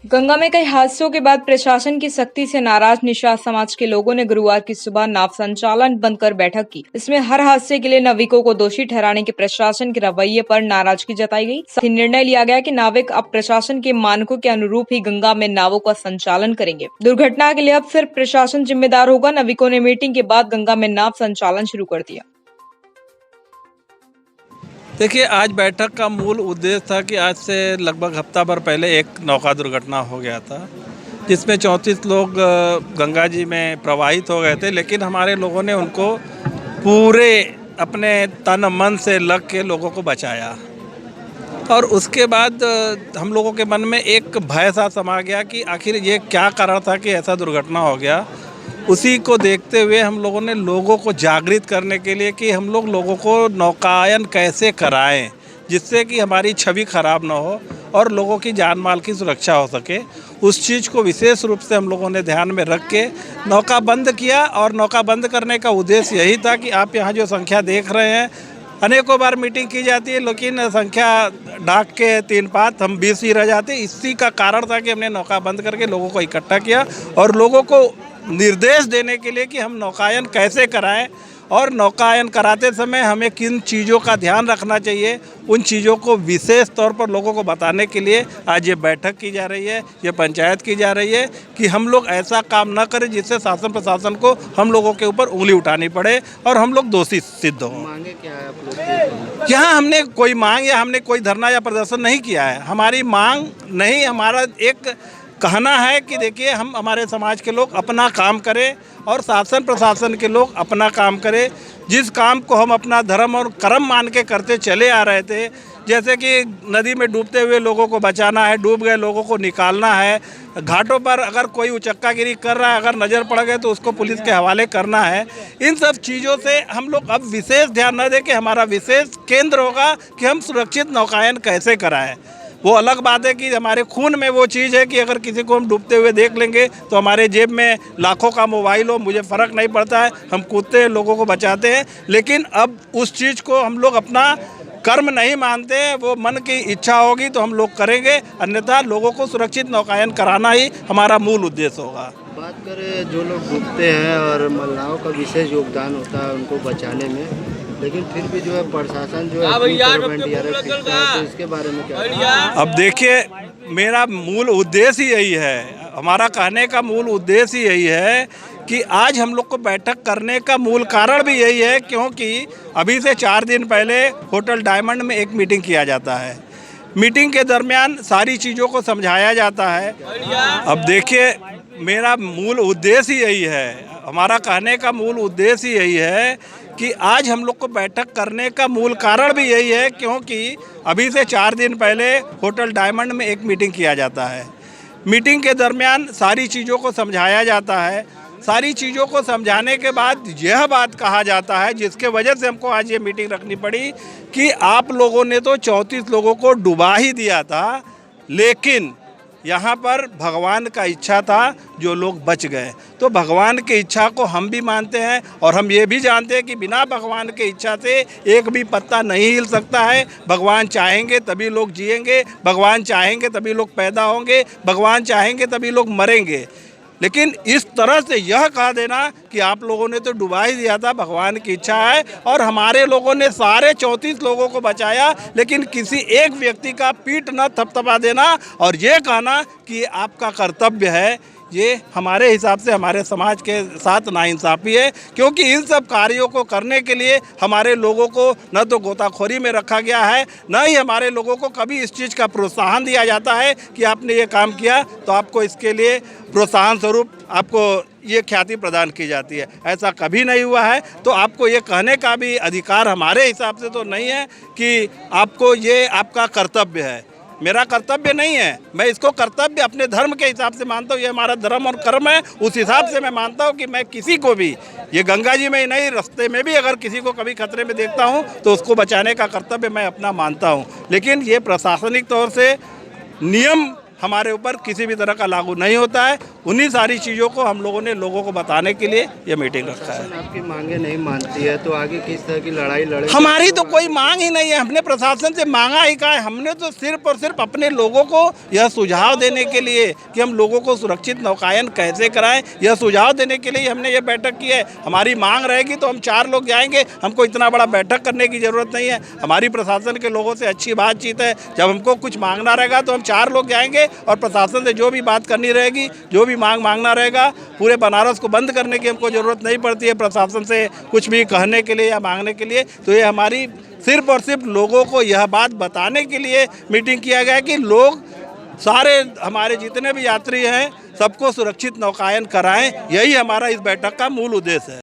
गंगा में कई हादसों के बाद प्रशासन की सख्ती से नाराज निषाद समाज के लोगों ने गुरुवार की सुबह नाव संचालन बंद कर बैठक की। इसमें हर हादसे के लिए नाविकों को दोषी ठहराने के प्रशासन के रवैये पर नाराजगी जताई गई। साथ ही निर्णय लिया गया कि नाविक अब प्रशासन के मानकों के अनुरूप ही गंगा में नावों का संचालन करेंगे। दुर्घटना के लिए अब सिर्फ प्रशासन जिम्मेदार होगा। नाविकों ने मीटिंग के बाद गंगा में नाव संचालन शुरू कर दिया। देखिए, आज बैठक का मूल उद्देश्य था कि आज से लगभग हफ्ता भर पहले एक नौका दुर्घटना हो गया था, जिसमें 34 लोग गंगा जी में प्रवाहित हो गए थे। लेकिन हमारे लोगों ने उनको पूरे अपने तन मन से लग के लोगों को बचाया। और उसके बाद हम लोगों के मन में एक भय सा समा गया कि आखिर ये क्या कारण था कि ऐसा दुर्घटना हो गया। उसी को देखते हुए हम लोगों ने लोगों को जागृत करने के लिए कि हम लोग लोगों को नौकायन कैसे कराएं, जिससे कि हमारी छवि खराब ना हो और लोगों की जान माल की सुरक्षा हो सके, उस चीज़ को विशेष रूप से हम लोगों ने ध्यान में रख के नौका बंद किया। और नौका बंद करने का उद्देश्य यही था कि आप यहाँ जो संख्या देख रहे हैं, अनेकों बार मीटिंग की जाती है लेकिन संख्या ढाक के 3-5 हम 20 ही रह जाते। इसी का कारण था कि हमने नौका बंद करके लोगों को इकट्ठा किया और लोगों को निर्देश देने के लिए कि हम नौकायन कैसे कराएं और नौकायन कराते समय हमें किन चीज़ों का ध्यान रखना चाहिए, उन चीज़ों को विशेष तौर पर लोगों को बताने के लिए आज ये बैठक की जा रही है, ये पंचायत की जा रही है कि हम लोग ऐसा काम न करें जिससे शासन प्रशासन को हम लोगों के ऊपर उंगली उठानी पड़े और हम लोग दोषी सिद्ध हों। मांगे क्या है आप लोग? यहाँ हमने कोई मांग या हमने कोई धरना या प्रदर्शन नहीं किया है। हमारी मांग नहीं, हमारा एक कहना है कि देखिए, हम हमारे समाज के लोग अपना काम करें और शासन प्रशासन के लोग अपना काम करें। जिस काम को हम अपना धर्म और कर्म मान के करते चले आ रहे थे, जैसे कि नदी में डूबते हुए लोगों को बचाना है, डूब गए लोगों को निकालना है, घाटों पर अगर कोई उचक्कागिरी कर रहा है, अगर नज़र पड़ गए तो उसको पुलिस के हवाले करना है। इन सब चीज़ों से हम लोग अब विशेष ध्यान न दें कि हमारा विशेष केंद्र होगा कि हम सुरक्षित नौकायन कैसे कराएं। वो अलग बात है कि हमारे खून में वो चीज़ है कि अगर किसी को हम डूबते हुए देख लेंगे तो हमारे जेब में लाखों का मोबाइल हो, मुझे फ़र्क नहीं पड़ता है, हम कूदते हैं, लोगों को बचाते हैं। लेकिन अब उस चीज़ को हम लोग अपना कर्म नहीं मानते हैं, वो मन की इच्छा होगी तो हम लोग करेंगे, अन्यथा लोगों को सुरक्षित नौकायन कराना ही हमारा मूल उद्देश्य होगा। बात करें जो लोग डूबते हैं और महिलाओं का विशेष योगदान होता है उनको बचाने में, लेकिन फिर भी जो है प्रशासन जो है तो इसके बारे में क्या? अब देखिए, मेरा मूल उद्देश्य ही यही है, हमारा कहने का मूल उद्देश्य ही यही है कि आज हम लोग को बैठक करने का मूल कारण भी यही है, क्योंकि अभी से 4 दिन पहले होटल डायमंड में एक मीटिंग किया जाता है। मीटिंग के दरमियान सारी चीज़ों को समझाया जाता है। अब देखिए, मेरा मूल उद्देश्य ही यही है, हमारा कहने का मूल उद्देश्य ही यही है कि आज हम लोग को बैठक करने का मूल कारण भी यही है, क्योंकि अभी से 4 दिन पहले होटल डायमंड में एक मीटिंग किया जाता है। मीटिंग के दरमियान सारी चीज़ों को समझाया जाता है। सारी चीज़ों को समझाने के बाद यह बात कहा जाता है, जिसके वजह से हमको आज ये मीटिंग रखनी पड़ी, कि आप लोगों ने तो 34 लोगों को डुबा ही दिया था, लेकिन यहाँ पर भगवान का इच्छा था, जो लोग बच गए। तो भगवान की इच्छा को हम भी मानते हैं और हम ये भी जानते हैं कि बिना भगवान की इच्छा से एक भी पत्ता नहीं हिल सकता है। भगवान चाहेंगे तभी लोग जिएंगे, भगवान चाहेंगे तभी लोग पैदा होंगे, भगवान चाहेंगे तभी लोग मरेंगे। लेकिन इस तरह से यह कह देना कि आप लोगों ने तो डुबा ही दिया था, भगवान की इच्छा है और हमारे लोगों ने सारे 34 लोगों को बचाया, लेकिन किसी एक व्यक्ति का पीठ न थपथपा देना और ये कहना कि आपका कर्तव्य है, ये हमारे हिसाब से हमारे समाज के साथ नाइंसाफ़ी है। क्योंकि इन सब कार्यों को करने के लिए हमारे लोगों को न तो गोताखोरी में रखा गया है, न ही हमारे लोगों को कभी इस चीज़ का प्रोत्साहन दिया जाता है कि आपने ये काम किया तो आपको इसके लिए प्रोत्साहन स्वरूप आपको ये ख्याति प्रदान की जाती है। ऐसा कभी नहीं हुआ है। तो आपको ये कहने का भी अधिकार हमारे हिसाब से तो नहीं है कि आपको ये आपका कर्तव्य है। मेरा कर्तव्य नहीं है, मैं इसको कर्तव्य अपने धर्म के हिसाब से मानता हूँ। ये हमारा धर्म और कर्म है, उस हिसाब से मैं मानता हूँ कि मैं किसी को भी, ये गंगा जी में ही नहीं, रास्ते में भी अगर किसी को कभी खतरे में देखता हूँ तो उसको बचाने का कर्तव्य मैं अपना मानता हूँ। लेकिन ये प्रशासनिक तौर से नियम हमारे ऊपर किसी भी तरह का लागू नहीं होता है। उन्हीं सारी चीज़ों को हम लोगों ने लोगों को बताने के लिए ये मीटिंग रखा है। आपकी मांगे नहीं मानती है तो आगे किस तरह की लड़ाई लड़े? हमारी तो कोई मांग ही नहीं है, हमने प्रशासन से मांगा ही का है। हमने तो सिर्फ और सिर्फ अपने लोगों को यह सुझाव देने के लिए कि हम लोगों को सुरक्षित नौकायन कैसे कराएं, यह सुझाव देने के लिए हमने ये बैठक की है। हमारी मांग रहेगी तो हम 4 लोग जाएंगे, हमको इतना बड़ा बैठक करने की ज़रूरत नहीं है। हमारी प्रशासन के लोगों से अच्छी बातचीत है। जब हमको कुछ मांगना रहेगा तो हम 4 लोग जाएंगे और प्रशासन से जो भी बात करनी रहेगी, जो भी मांगना रहेगा, पूरे बनारस को बंद करने की हमको ज़रूरत नहीं पड़ती है प्रशासन से कुछ भी कहने के लिए या मांगने के लिए। तो ये हमारी सिर्फ और सिर्फ लोगों को यह बात बताने के लिए मीटिंग किया गया है कि लोग सारे हमारे जितने भी यात्री हैं सबको सुरक्षित नौकायन कराएं। यही हमारा इस बैठक का मूल उद्देश्य है।